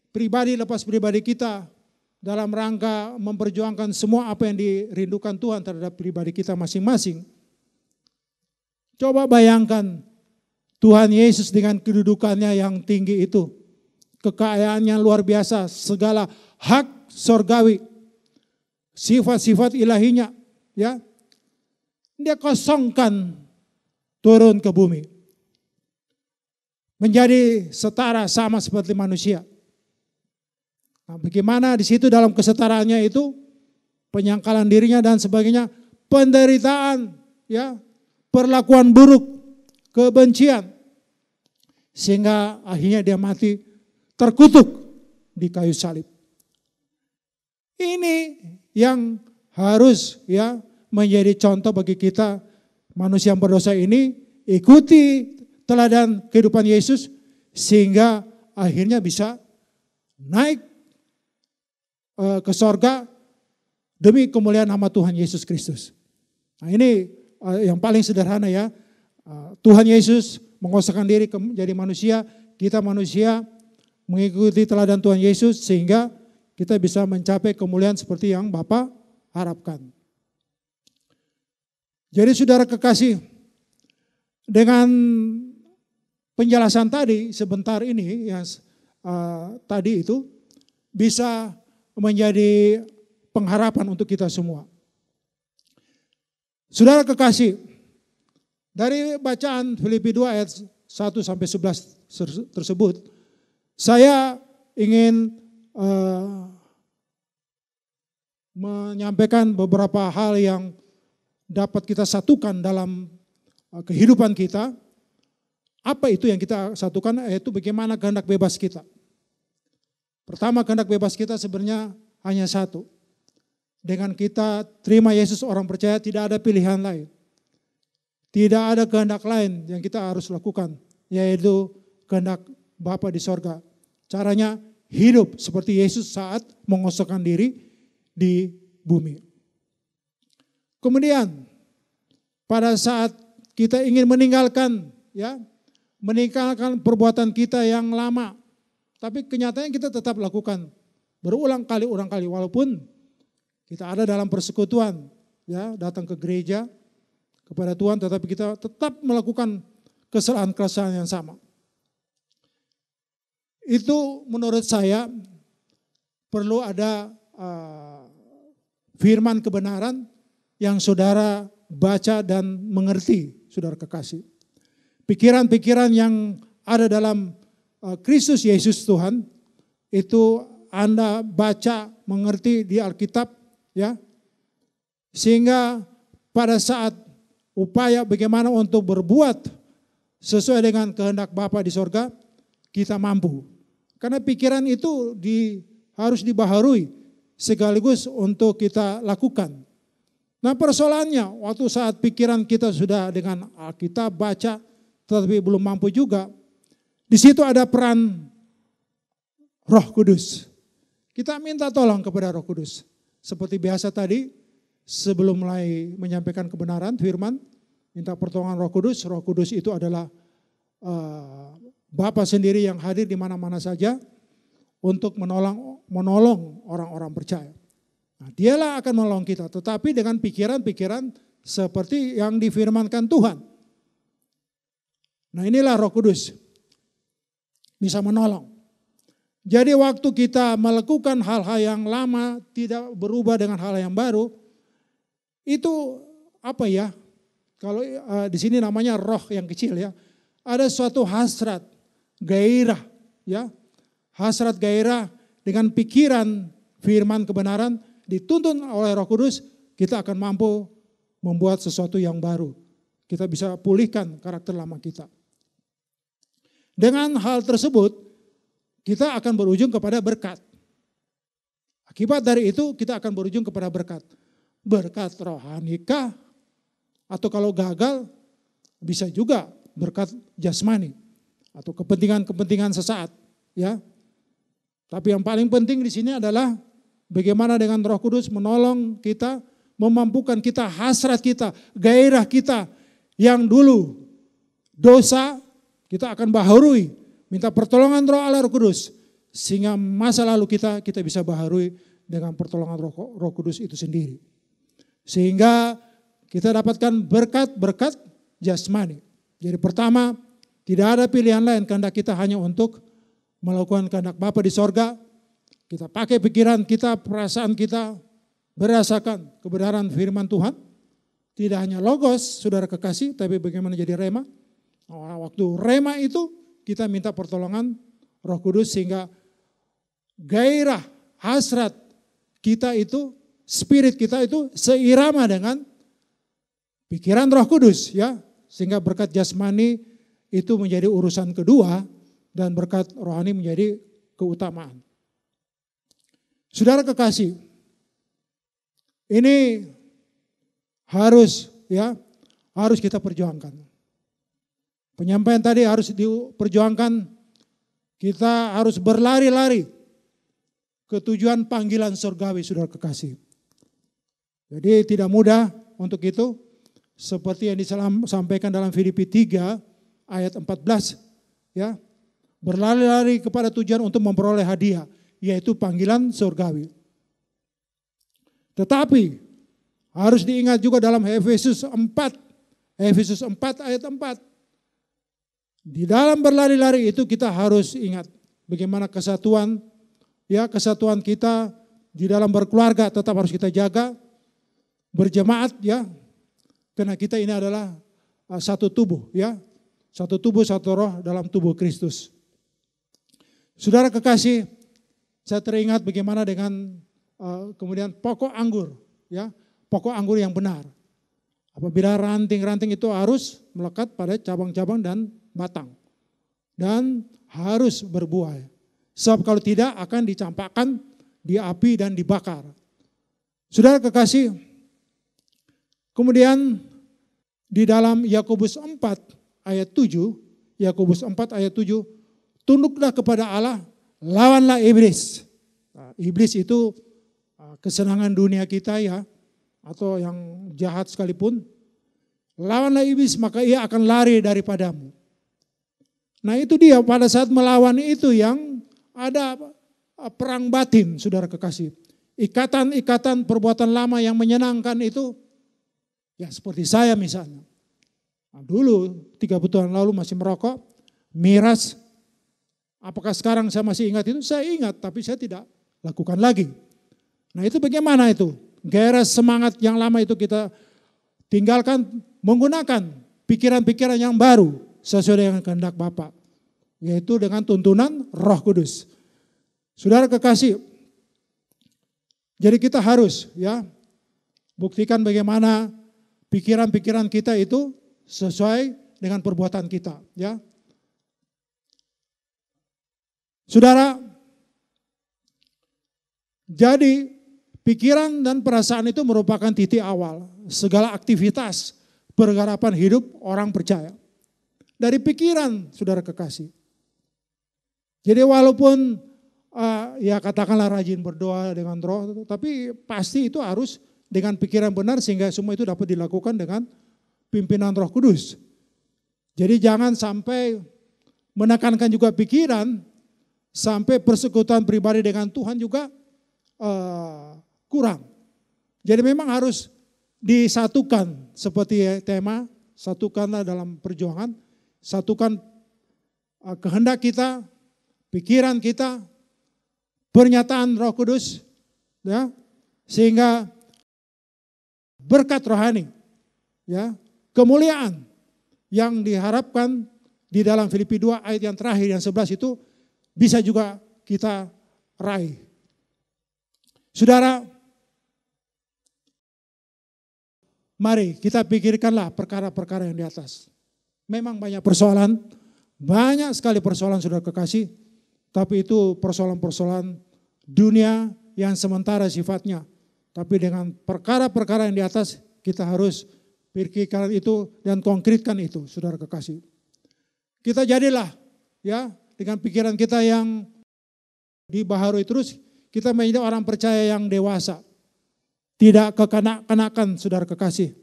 pribadi lepas pribadi kita dalam rangka memperjuangkan semua apa yang dirindukan Tuhan terhadap pribadi kita masing-masing. Coba bayangkan Tuhan Yesus dengan kedudukannya yang tinggi itu. Kekayaannya luar biasa, segala hak sorgawi, sifat-sifat ilahinya, ya, dia kosongkan turun ke bumi, menjadi setara sama seperti manusia. Nah, bagaimana di situ dalam kesetaraannya itu penyangkalan dirinya dan sebagainya, penderitaan, ya, perlakuan buruk, kebencian, sehingga akhirnya dia mati terkutuk di kayu salib. Ini yang harus, ya, menjadi contoh bagi kita manusia yang berdosa ini, ikuti teladan kehidupan Yesus sehingga akhirnya bisa naik ke sorga demi kemuliaan nama Tuhan Yesus Kristus. Nah, ini yang paling sederhana, ya. Tuhan Yesus mengosongkan diri menjadi manusia, kita manusia mengikuti teladan Tuhan Yesus sehingga kita bisa mencapai kemuliaan seperti yang Bapa harapkan. Jadi saudara kekasih, dengan penjelasan tadi sebentar ini yang tadi itu bisa menjadi pengharapan untuk kita semua. Saudara kekasih, dari bacaan Filipi 2 ayat 1 sampai 11 tersebut, saya ingin menyampaikan beberapa hal yang dapat kita satukan dalam kehidupan kita. Apa itu yang kita satukan? Yaitu bagaimana kehendak bebas kita. Pertama, kehendak bebas kita sebenarnya hanya satu. Dengan kita terima Yesus orang percaya, tidak ada pilihan lain. Tidak ada kehendak lain yang kita harus lakukan, yaitu kehendak Bapa di sorga. Caranya hidup seperti Yesus saat mengosongkan diri di bumi. Kemudian pada saat kita ingin meninggalkan, ya, meninggalkan perbuatan kita yang lama, tapi kenyataannya kita tetap lakukan berulang kali walaupun kita ada dalam persekutuan, ya, datang ke gereja kepada Tuhan, tetapi kita tetap melakukan kesalahan-kesalahan yang sama. Itu menurut saya perlu ada firman kebenaran yang saudara baca dan mengerti, saudara kekasih. Pikiran-pikiran yang ada dalam Kristus Yesus Tuhan, itu Anda baca, mengerti di Alkitab, ya. Sehingga pada saat upaya bagaimana untuk berbuat sesuai dengan kehendak Bapa di sorga, kita mampu. Karena pikiran itu harus dibaharui sekaligus untuk kita lakukan. Nah persoalannya waktu saat pikiran kita sudah dengan Alkitab baca tetapi belum mampu juga. Di situ ada peran Roh Kudus. Kita minta tolong kepada Roh Kudus. Seperti biasa tadi sebelum mulai menyampaikan kebenaran firman, minta pertolongan Roh Kudus. Roh Kudus itu adalah Bapa sendiri yang hadir di mana-mana saja untuk menolong orang-orang percaya. Nah, dialah akan menolong kita, tetapi dengan pikiran-pikiran seperti yang difirmankan Tuhan. Nah inilah Roh Kudus bisa menolong. Jadi waktu kita melakukan hal-hal yang lama tidak berubah dengan hal yang baru, itu apa ya? Kalau di sini namanya roh yang kecil ya. Ada suatu hasrat, gairah ya. Hasrat gairah dengan pikiran firman kebenaran dituntun oleh Roh Kudus, kita akan mampu membuat sesuatu yang baru. Kita bisa pulihkan karakter lama kita. Dengan hal tersebut, kita akan berujung kepada berkat. Akibat dari itu, kita akan berujung kepada berkat. Berkat rohanikah? Atau kalau gagal, bisa juga berkat jasmani. Atau kepentingan-kepentingan sesaat. Ya. Tapi yang paling penting di sini adalah bagaimana dengan Roh Kudus menolong kita, memampukan kita, hasrat kita, gairah kita yang dulu dosa, kita akan baharui, minta pertolongan Roh Allah Roh Kudus, sehingga masa lalu kita bisa baharui dengan pertolongan Roh Kudus itu sendiri. Sehingga kita dapatkan berkat-berkat jasmani. Jadi pertama, tidak ada pilihan lain kehendak kita hanya untuk melakukan kehendak Bapa di sorga. Kita pakai pikiran kita, perasaan kita, berdasarkan kebenaran firman Tuhan. Tidak hanya logos, saudara kekasih, tapi bagaimana jadi rema. Waktu rema itu kita minta pertolongan Roh Kudus sehingga gairah, hasrat kita itu, spirit kita itu seirama dengan pikiran Roh Kudus ya. Sehingga berkat jasmani itu menjadi urusan kedua dan berkat rohani menjadi keutamaan. Saudara kekasih, ini harus kita perjuangkan. Penyampaian tadi harus diperjuangkan, kita harus berlari-lari ke tujuan panggilan surgawi, saudara kekasih. Jadi tidak mudah untuk itu, seperti yang disampaikan dalam Filipi 3 ayat 14, ya, berlari-lari kepada tujuan untuk memperoleh hadiah, yaitu panggilan surgawi. Tetapi harus diingat juga dalam Efesus 4 ayat 4. Di dalam berlari-lari itu kita harus ingat bagaimana kesatuan kita di dalam berkeluarga tetap harus kita jaga, berjemaat ya, karena kita ini adalah satu tubuh ya, satu tubuh satu roh dalam tubuh Kristus. Saudara kekasih, saya teringat bagaimana dengan kemudian pokok anggur ya, pokok anggur yang benar. Apabila ranting-ranting itu harus melekat pada cabang-cabang dan batang. Dan harus berbuah. Sebab kalau tidak akan dicampakkan di api dan dibakar. Saudara kekasih, kemudian di dalam Yakobus 4 ayat 7, Yakobus 4 ayat 7, tunduklah kepada Allah, lawanlah iblis. Nah, iblis itu kesenangan dunia kita ya, atau yang jahat sekalipun. Lawanlah iblis maka ia akan lari daripadamu. Nah itu dia, pada saat melawan itu yang ada perang batin, saudara kekasih. Ikatan-ikatan perbuatan lama yang menyenangkan itu, ya seperti saya misalnya. Nah, dulu 30 tahun lalu masih merokok, miras. Apakah sekarang saya masih ingat itu? Saya ingat, tapi saya tidak lakukan lagi. Nah itu bagaimana itu? Gairah semangat yang lama itu kita tinggalkan, menggunakan pikiran-pikiran yang baru sesuai dengan kehendak Bapa, yaitu dengan tuntunan Roh Kudus. Saudara kekasih, jadi kita harus ya buktikan bagaimana pikiran-pikiran kita itu sesuai dengan perbuatan kita ya. Saudara, jadi pikiran dan perasaan itu merupakan titik awal segala aktivitas pergerakan hidup orang percaya. Dari pikiran, saudara kekasih. Jadi walaupun ya katakanlah rajin berdoa dengan roh, tapi pasti itu harus dengan pikiran benar sehingga semua itu dapat dilakukan dengan pimpinan Roh Kudus. Jadi jangan sampai menekankan juga pikiran sampai persekutuan pribadi dengan Tuhan juga kurang. Jadi memang harus disatukan seperti tema, satukanlah dalam perjuangan, satukan kehendak kita, pikiran kita, pernyataan Roh Kudus, ya, sehingga berkat rohani, ya, kemuliaan yang diharapkan di dalam Filipi 2 ayat yang terakhir yang 11 itu bisa juga kita raih. Saudara, mari kita pikirkanlah perkara-perkara yang di atas. Memang banyak persoalan, banyak sekali persoalan saudara kekasih, tapi itu persoalan-persoalan dunia yang sementara sifatnya. Tapi dengan perkara-perkara yang di atas kita harus pikirkan itu dan konkretkan itu, saudara kekasih. Kita jadilah ya dengan pikiran kita yang dibaharui terus, kita menjadi orang percaya yang dewasa. Tidak kekanak-kanakan, saudara kekasih.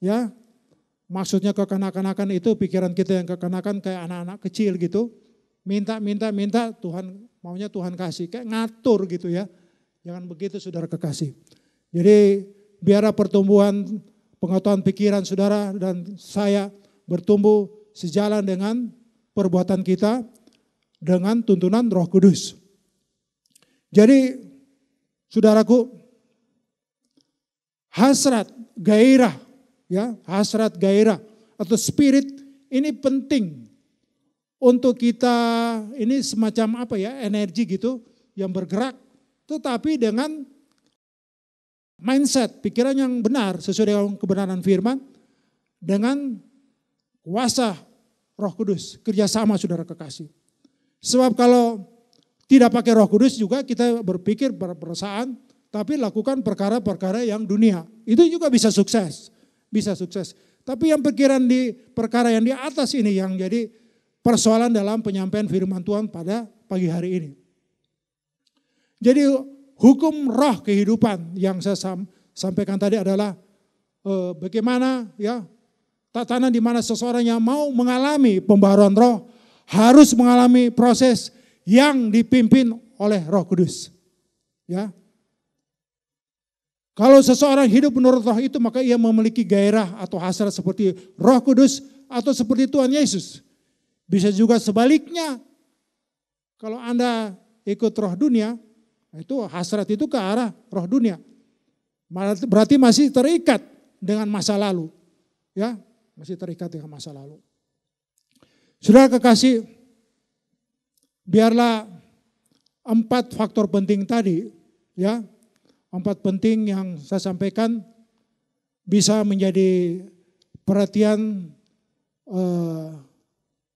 Ya, maksudnya kekanak-kanakan itu pikiran kita yang kekanakan kayak anak-anak kecil gitu. Minta, Tuhan maunya Tuhan kasih. Kayak ngatur gitu ya. Jangan begitu saudara kekasih. Jadi biarlah pertumbuhan pengetahuan pikiran saudara dan saya bertumbuh sejalan dengan perbuatan kita dengan tuntunan Roh Kudus. Jadi saudaraku, hasrat, gairah, ya, hasrat, gairah atau spirit ini penting untuk kita, ini semacam apa ya, energi gitu yang bergerak, tetapi dengan mindset, pikiran yang benar sesuai dengan kebenaran firman, dengan kuasa Roh Kudus, kerjasama saudara kekasih. Sebab kalau tidak pakai Roh Kudus juga kita berpikir perasaan, tapi lakukan perkara-perkara yang dunia. Itu juga bisa sukses, bisa sukses. Tapi yang pikiran di perkara yang di atas ini yang jadi persoalan dalam penyampaian firman Tuhan pada pagi hari ini. Jadi hukum roh kehidupan yang saya sampaikan tadi adalah bagaimana ya tatanan di mana seseorang yang mau mengalami pembaharuan roh harus mengalami proses yang dipimpin oleh Roh Kudus. Ya. Kalau seseorang hidup menurut roh itu maka ia memiliki gairah atau hasrat seperti Roh Kudus atau seperti Tuhan Yesus. Bisa juga sebaliknya. Kalau Anda ikut roh dunia, itu hasrat itu ke arah roh dunia. Berarti masih terikat dengan masa lalu. Ya, masih terikat dengan masa lalu. Saudara kekasih, biarlah 4 faktor penting tadi, ya, 4 penting yang saya sampaikan bisa menjadi perhatian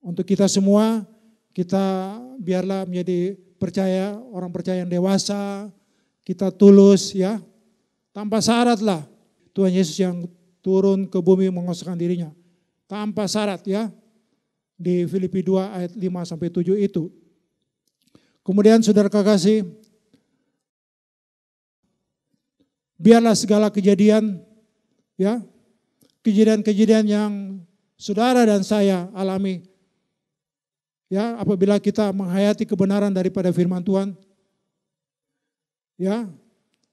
untuk kita semua. Kita biarlah menjadi percaya, orang percaya yang dewasa, kita tulus ya, tanpa syarat lah. Tuhan Yesus yang turun ke bumi mengosongkan dirinya, tanpa syarat ya, di Filipi 2 ayat 5-7 itu. Kemudian saudara kekasih, biarlah segala kejadian ya, kejadian-kejadian yang saudara dan saya alami ya, apabila kita menghayati kebenaran daripada firman Tuhan, ya,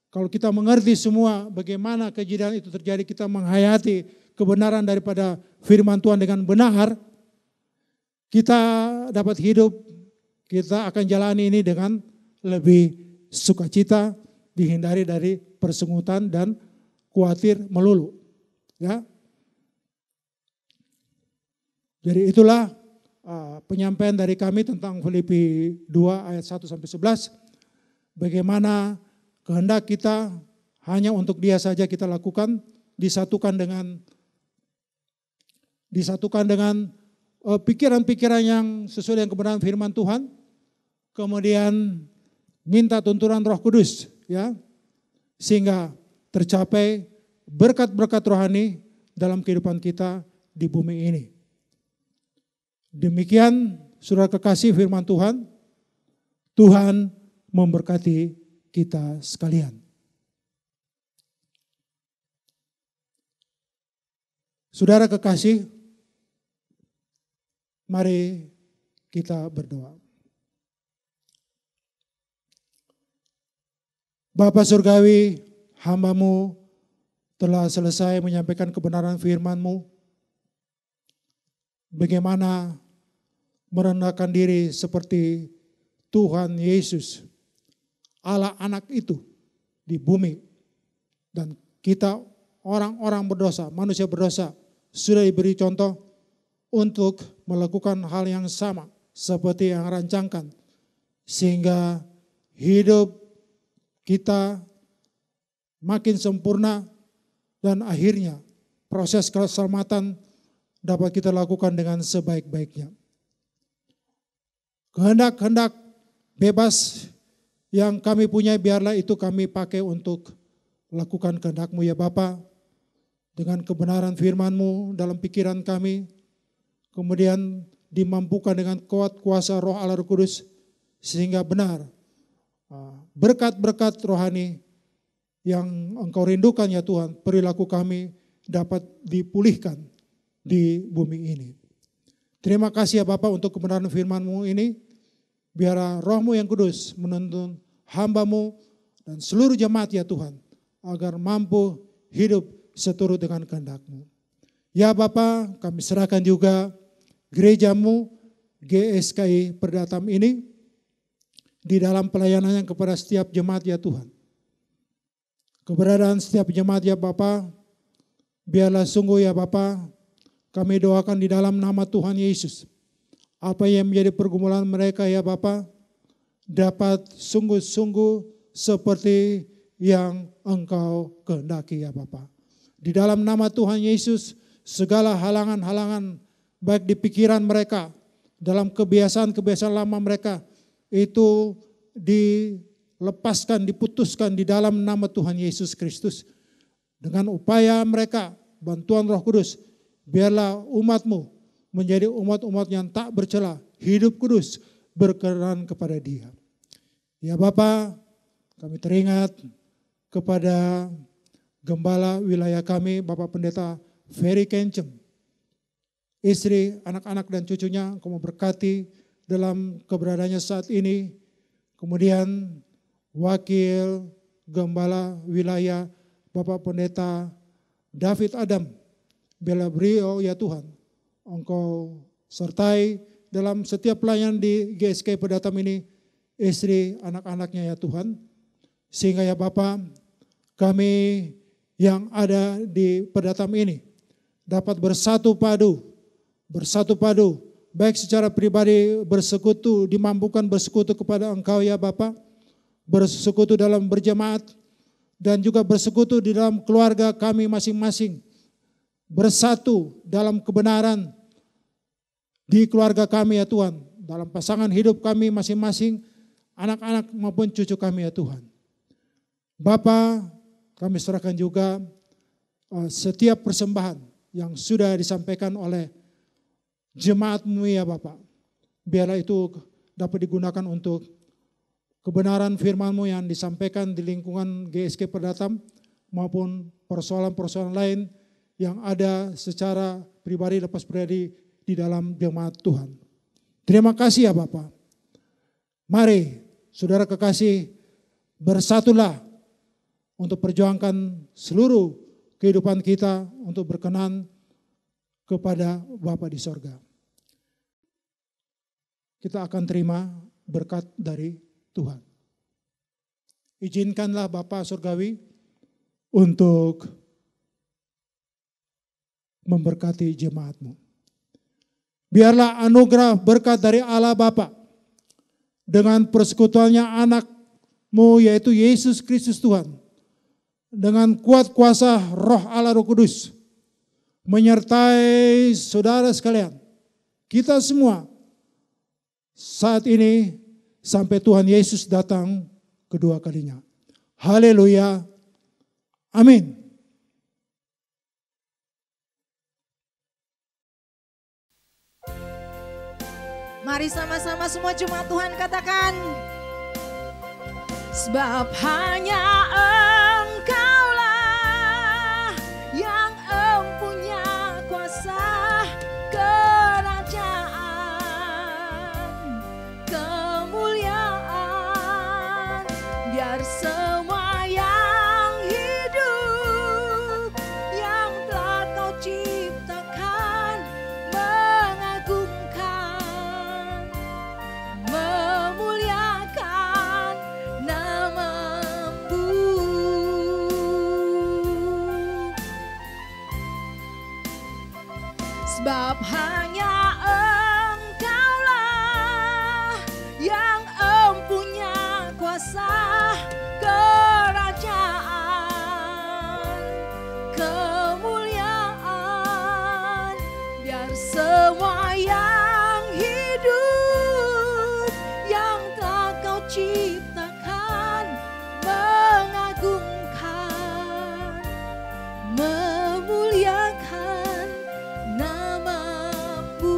kalau kita mengerti semua bagaimana kejadian itu terjadi, kita menghayati kebenaran daripada firman Tuhan dengan benar, kita dapat hidup, kita akan jalani ini dengan lebih sukacita, dihindari dari persengutan dan khawatir melulu. Ya, jadi itulah penyampaian dari kami tentang Filipi 2 ayat 1-11. Bagaimana kehendak kita hanya untuk Dia saja kita lakukan, disatukan dengan pikiran-pikiran yang sesuai dengan kebenaran firman Tuhan, kemudian minta tuntunan Roh Kudus, ya, sehingga tercapai berkat-berkat rohani dalam kehidupan kita di bumi ini. Demikian saudara kekasih firman Tuhan, Tuhan memberkati kita sekalian. Saudara kekasih, mari kita berdoa. Bapa Surgawi, hamba-Mu telah selesai menyampaikan kebenaran firman-Mu. Bagaimana merendahkan diri seperti Tuhan Yesus, Allah anak itu di bumi. Dan kita orang-orang berdosa, manusia berdosa, sudah diberi contoh untuk melakukan hal yang sama seperti yang rancangkan. Sehingga hidup kita makin sempurna dan akhirnya proses keselamatan dapat kita lakukan dengan sebaik-baiknya. Kehendak-kehendak bebas yang kami punya biarlah itu kami pakai untuk lakukan kehendak-Mu ya Bapa. Dengan kebenaran firman-Mu dalam pikiran kami, kemudian dimampukan dengan kuat kuasa Roh Allah Roh Kudus sehingga benar berkat-berkat rohani yang Engkau rindukan ya Tuhan, perilaku kami dapat dipulihkan di bumi ini. Terima kasih ya Bapak untuk kebenaran firman-Mu ini. Biar Roh-Mu yang kudus menuntun hamba-Mu dan seluruh jemaat ya Tuhan, agar mampu hidup seturut dengan kehendak-Mu. Ya Bapak, kami serahkan juga gereja-Mu, GSKI Perdatam ini, di dalam pelayanannya kepada setiap jemaat ya Tuhan. Keberadaan setiap jemaat ya Bapa, biarlah sungguh ya Bapa, kami doakan di dalam nama Tuhan Yesus. Apa yang menjadi pergumulan mereka ya Bapa, dapat sungguh-sungguh seperti yang Engkau kehendaki ya Bapa. Di dalam nama Tuhan Yesus, segala halangan-halangan baik di pikiran mereka, dalam kebiasaan-kebiasaan lama mereka, itu dilepaskan, diputuskan di dalam nama Tuhan Yesus Kristus. Dengan upaya mereka, bantuan Roh Kudus, biarlah umat-Mu menjadi umat-umat yang tak bercela, hidup kudus, berkenan kepada Dia. Ya Bapa, kami teringat kepada gembala wilayah kami, Bapak Pendeta Ferry Kencem, istri, anak-anak dan cucunya, Engkau memberkati dalam keberadaannya saat ini. Kemudian wakil gembala wilayah Bapak Pendeta David Adam, bela beliau ya Tuhan, Engkau sertai dalam setiap pelayanan di GSK Perdatam ini, istri, anak-anaknya ya Tuhan. Sehingga ya Bapa, kami yang ada di Perdatam ini dapat bersatu padu, baik secara pribadi bersekutu, dimampukan bersekutu kepada Engkau ya Bapa, bersekutu dalam berjemaat, dan juga bersekutu di dalam keluarga kami masing-masing, bersatu dalam kebenaran di keluarga kami ya Tuhan, dalam pasangan hidup kami masing-masing, anak-anak maupun cucu kami ya Tuhan. Bapa, kami serahkan juga setiap persembahan yang sudah disampaikan oleh jemaat-Mu ya Bapak, biarlah itu dapat digunakan untuk kebenaran firman-Mu yang disampaikan di lingkungan GSK Perdatam maupun persoalan-persoalan lain yang ada secara pribadi lepas pribadi di dalam jemaat Tuhan. Terima kasih ya Bapak. Mari saudara kekasih, bersatulah untuk perjuangkan seluruh kehidupan kita untuk berkenan kepada Bapa di sorga. Kita akan terima berkat dari Tuhan. Izinkanlah Bapa Surgawi untuk memberkati jemaat-Mu. Biarlah anugerah berkat dari Allah Bapa dengan persekutuannya anak-Mu yaitu Yesus Kristus Tuhan, dengan kuat kuasa Roh Allah Roh Kudus, menyertai saudara sekalian, kita semua saat ini sampai Tuhan Yesus datang kedua kalinya. Haleluya. Amin. Mari sama-sama semua jemaat Tuhan katakan. Sebab hanya Engkaulah yang empunya kuasa, kerajaan, kemuliaan. Biar semua yang hidup, yang telah Kau ciptakan, mengagungkan, memuliakan nama-Mu. Sebab hanya Engkaulah yang empunya kuasa, kerajaan, kemuliaan. Biar semua yang hidup, yang telah Kau ciptakan, mengagungkan, memuliakan nama-Mu.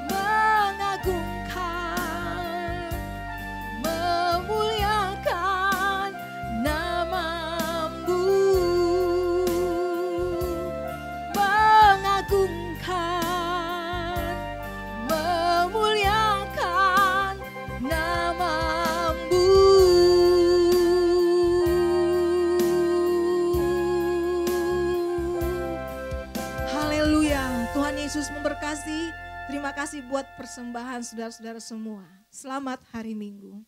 Mengagungkan, memuliakan nama-Mu. Mengagungkan, memuliakan nama-Mu. Haleluya, Tuhan Yesus memberkati. Terima kasih buat persembahan saudara-saudara semua. Selamat hari Minggu.